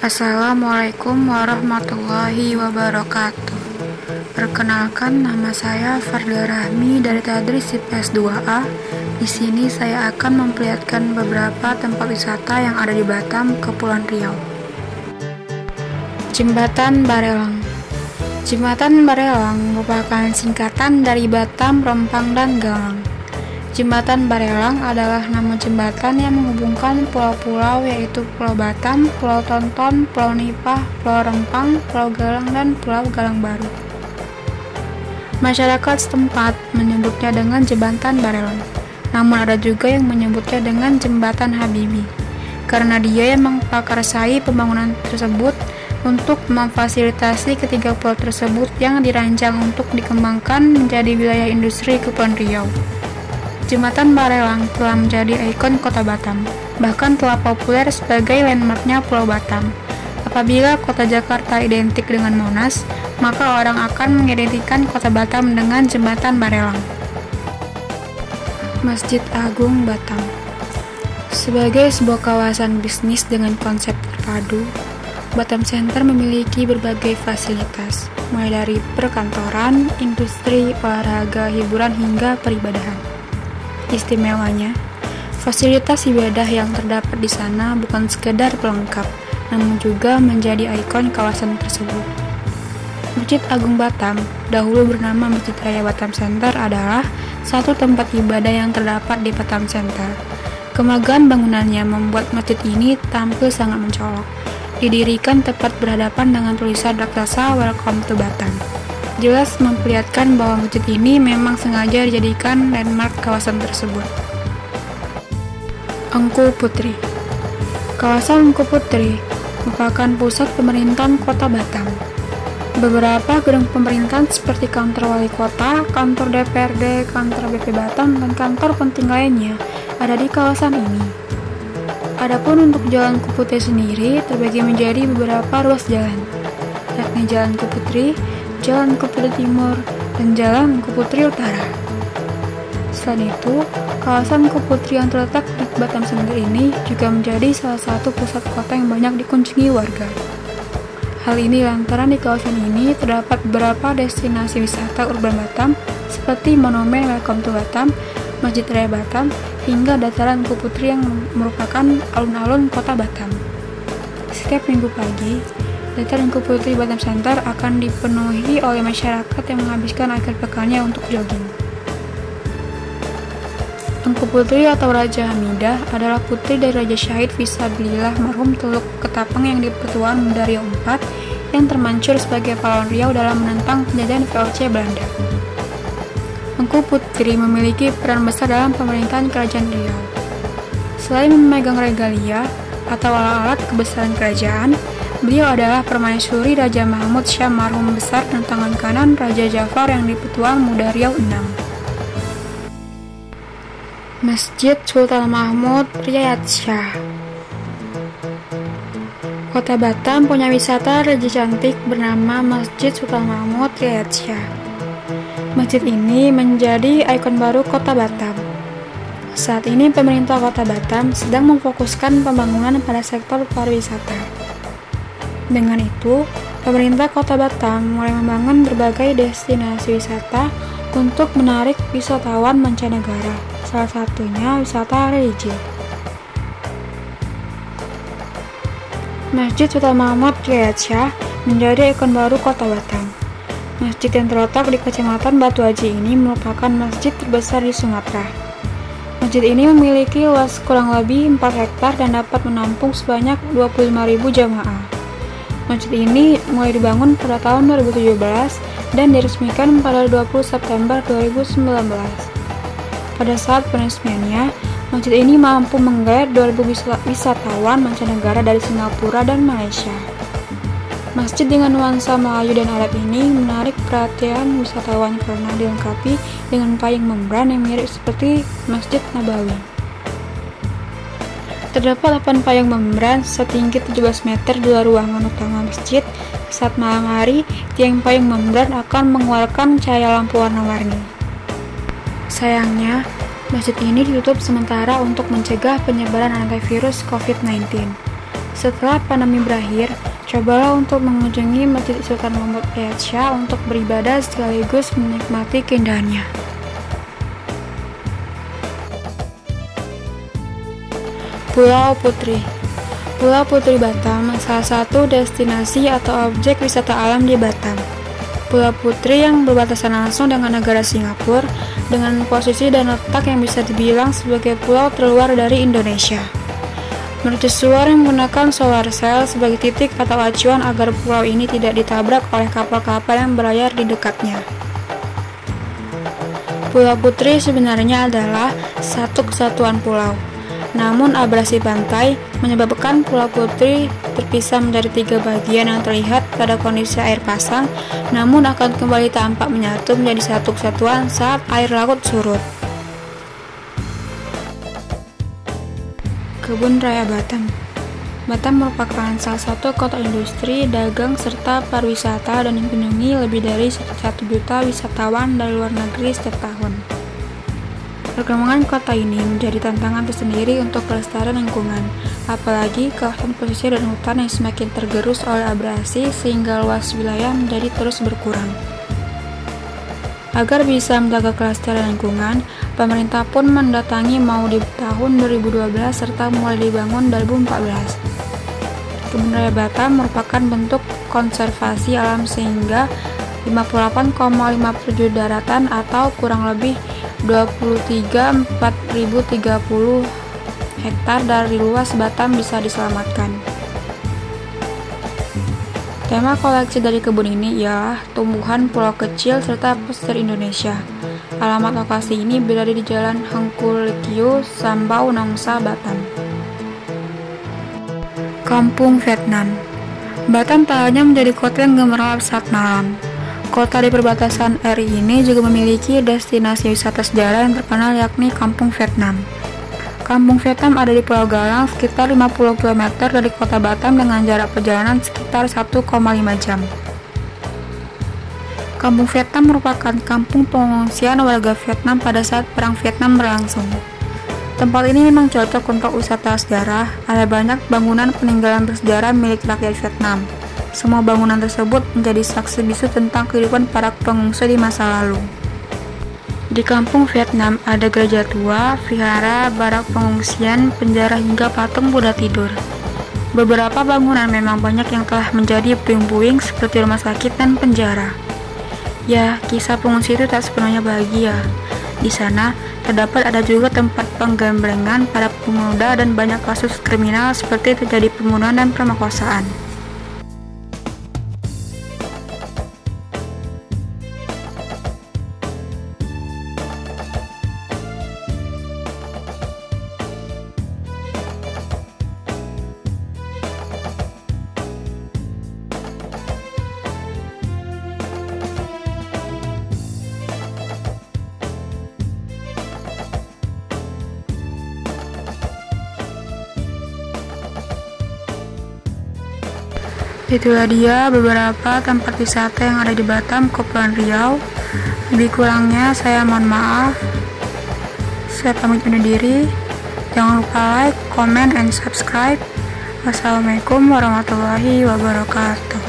Assalamualaikum warahmatullahi wabarakatuh. Perkenalkan, nama saya Farda Rahmi dari Tadris IPS 2A. Di sini saya akan memperlihatkan beberapa tempat wisata yang ada di Batam, Kepulauan Riau. Jembatan Barelang. Jembatan Barelang merupakan singkatan dari Batam, Rempang, dan Galang. Jembatan Barelang adalah nama jembatan yang menghubungkan pulau-pulau yaitu Pulau Batam, Pulau Tonton, Pulau Nipah, Pulau Rempang, Pulau Galang, dan Pulau Galang Baru. Masyarakat setempat menyebutnya dengan Jembatan Barelang, namun ada juga yang menyebutnya dengan Jembatan Habibi, karena dia yang memprakarsai pembangunan tersebut untuk memfasilitasi ketiga pulau tersebut yang dirancang untuk dikembangkan menjadi wilayah industri Kepulauan Riau. Jembatan Barelang telah menjadi ikon kota Batam, bahkan telah populer sebagai landmarknya Pulau Batam. Apabila kota Jakarta identik dengan Monas, maka orang akan mengidentikan kota Batam dengan Jembatan Barelang. Masjid Agung Batam. Sebagai sebuah kawasan bisnis dengan konsep terpadu, Batam Center memiliki berbagai fasilitas, mulai dari perkantoran, industri, olahraga, hiburan, hingga peribadahan. Istimewanya, fasilitas ibadah yang terdapat di sana bukan sekedar pelengkap, namun juga menjadi ikon kawasan tersebut. Masjid Agung Batam, dahulu bernama Masjid Raya Batam Center, adalah satu tempat ibadah yang terdapat di Batam Center. Kemegahan bangunannya membuat masjid ini tampil sangat mencolok. Didirikan tepat berhadapan dengan tulisan raksasa "Welcome to Batam". Jelas memperlihatkan bahwa masjid ini memang sengaja dijadikan landmark kawasan tersebut. Engku Putri. Kawasan Engku Putri merupakan pusat pemerintahan kota Batam. Beberapa gedung pemerintahan seperti kantor wali kota, kantor DPRD, kantor BP Batam, dan kantor penting lainnya ada di kawasan ini. Adapun untuk Jalan Engku Putri sendiri terbagi menjadi beberapa ruas jalan, yakni Jalan Engku Putri, Jalan Engku Putri Timur, dan Jalan Engku Putri Utara. Selain itu, kawasan Engku Putri yang terletak di Batam Center ini juga menjadi salah satu pusat kota yang banyak dikunjungi warga. Hal ini lantaran di kawasan ini terdapat beberapa destinasi wisata urban Batam seperti Monumen Welcome to Batam, Masjid Raya Batam, hingga Dataran Engku Putri yang merupakan alun-alun kota Batam. Setiap minggu pagi, Dataran Engku Putri Batam Center akan dipenuhi oleh masyarakat yang menghabiskan akhir pekannya untuk jogging. Engku Putri atau Raja Hamidah adalah putri dari Raja Syahid Fisabilillah marhum Teluk Ketapang yang dipertuan Muda Riau IV yang termancur sebagai pahlawan Riau dalam menentang penjajahan VOC Belanda. Engku Putri memiliki peran besar dalam pemerintahan Kerajaan Riau. Selain memegang regalia atau alat-alat kebesaran kerajaan, beliau adalah permaisuri Raja Mahmud Syah marhum besar dan tangan kanan Raja Jafar yang dipertuan Muda Riau VI. Masjid Sultan Mahmud Riyad Shah. Kota Batam punya wisata raja cantik bernama Masjid Sultan Mahmud Riyad Shah. Masjid ini menjadi ikon baru kota Batam. Saat ini pemerintah kota Batam sedang memfokuskan pembangunan pada sektor pariwisata. Dengan itu, pemerintah kota Batam mulai membangun berbagai destinasi wisata untuk menarik wisatawan mancanegara, salah satunya wisata religi. Masjid Sultan Mahmud Riyad Shah menjadi ikon baru kota Batam. Masjid yang terletak di Kecamatan Batu Haji ini merupakan masjid terbesar di Sumatera. Masjid ini memiliki luas kurang lebih 4 hektar dan dapat menampung sebanyak 25.000 jamaah. Masjid ini mulai dibangun pada tahun 2017 dan diresmikan pada 20 September 2019. Pada saat peresmiannya, masjid ini mampu menggait 2.000 wisatawan mancanegara dari Singapura dan Malaysia. Masjid dengan nuansa Melayu dan Arab ini menarik perhatian wisatawan karena dilengkapi dengan payung membran yang mirip seperti Masjid Nabawi. Terdapat 8 payung membran setinggi 17 meter di luar ruangan utama masjid. Saat malam hari, tiang payung membran akan mengeluarkan cahaya lampu warna-warni. Sayangnya, masjid ini ditutup sementara untuk mencegah penyebaran antivirus COVID-19. Setelah pandemi berakhir, cobalah untuk mengunjungi Masjid Sultan Mahmud Riyad Shah untuk beribadah sekaligus menikmati keindahannya. Pulau Putri. Pulau Putri Batam salah satu destinasi atau objek wisata alam di Batam. Pulau Putri yang berbatasan langsung dengan negara Singapura dengan posisi dan letak yang bisa dibilang sebagai pulau terluar dari Indonesia. Mercusuar yang menggunakan solar cell sebagai titik atau acuan agar pulau ini tidak ditabrak oleh kapal-kapal yang berlayar di dekatnya. Pulau Putri sebenarnya adalah satu kesatuan pulau. Namun abrasi pantai menyebabkan Pulau Putri terpisah menjadi 3 bagian yang terlihat pada kondisi air pasang, namun akan kembali tampak menyatu menjadi satu kesatuan saat air laut surut. Kebun Raya Batam. Batam merupakan salah satu kota industri, dagang, serta pariwisata dan dikunjungi lebih dari 1 juta wisatawan dari luar negeri setiap tahun. Perkembangan kota ini menjadi tantangan tersendiri untuk kelestarian lingkungan, apalagi kawasan pesisir dan hutan yang semakin tergerus oleh abrasi sehingga luas wilayah menjadi terus berkurang. Agar bisa menjaga kelestarian lingkungan, pemerintah pun mendatangi MAU di tahun 2012 serta mulai dibangun 2014. Kebun Raya Batam merupakan bentuk konservasi alam sehingga 58,57 daratan atau kurang lebih 23.430 hektar dari luas Batam bisa diselamatkan. Tema koleksi dari kebun ini ialah tumbuhan pulau kecil serta pesisir Indonesia. Alamat lokasi ini berada di Jalan Hengkulikiu, Sambau, Nongsa, Batam. Kampung Vietnam. Batam tak hanya menjadi kota yang gemerlap saat malam. Kota di perbatasan RI ini juga memiliki destinasi wisata sejarah yang terkenal yakni Kampung Vietnam. Kampung Vietnam ada di Pulau Galang sekitar 50 km dari kota Batam dengan jarak perjalanan sekitar 1,5 jam. Kampung Vietnam merupakan kampung pengungsian warga Vietnam pada saat Perang Vietnam berlangsung. Tempat ini memang cocok untuk wisata sejarah, ada banyak bangunan peninggalan bersejarah milik rakyat Vietnam. Semua bangunan tersebut menjadi saksi bisu tentang kehidupan para pengungsi di masa lalu. Di Kampung Vietnam ada gereja tua, vihara, barak pengungsian, penjara hingga patung Buddha tidur. Beberapa bangunan memang banyak yang telah menjadi puing-puing seperti rumah sakit dan penjara. Ya, kisah pengungsi itu tak sepenuhnya bahagia. Di sana terdapat ada juga tempat penggemblengan para pemuda dan banyak kasus kriminal seperti terjadi pembunuhan dan pemerkosaan. Itulah dia beberapa tempat wisata yang ada di Batam, Kepulauan Riau. Lebih kurangnya saya mohon maaf. Saya pamit undur diri. Jangan lupa like, comment, and subscribe. Wassalamualaikum warahmatullahi wabarakatuh.